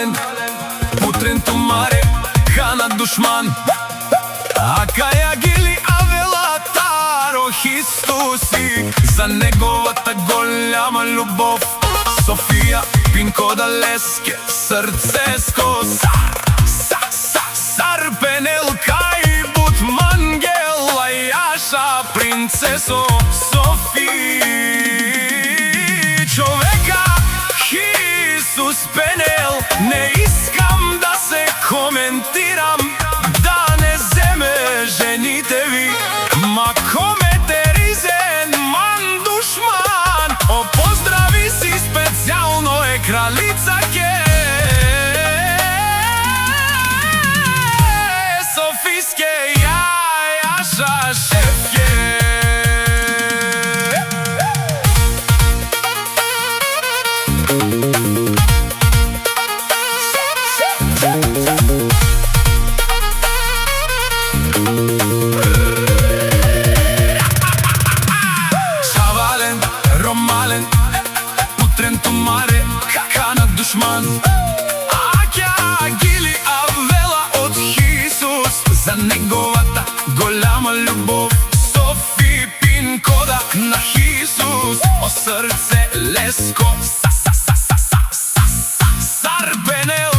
Шавален, путрен тумаре, хана душман, Акаја гили Авелатаро Хистуси, за неговата голяма љубов. Софија, Пинкода, Леске, Срцеско, Сарпенел, Кај, Бутмангел, Ајаша, принцесо Софи. Човека Хисус Пенел, не искам да се коментирам, да не земе жените ви, ма кометеризен ман душман, о поздрави си специјално е кралица ке Софиске Ајаша Шефке. Шавален, Ромален, путрен тумаре, хана душман, Акаја гили Авела од Хисус, за неговата голяма љубов. Софи, Пинкода на Хисус, о срце Леско, Сарпенел,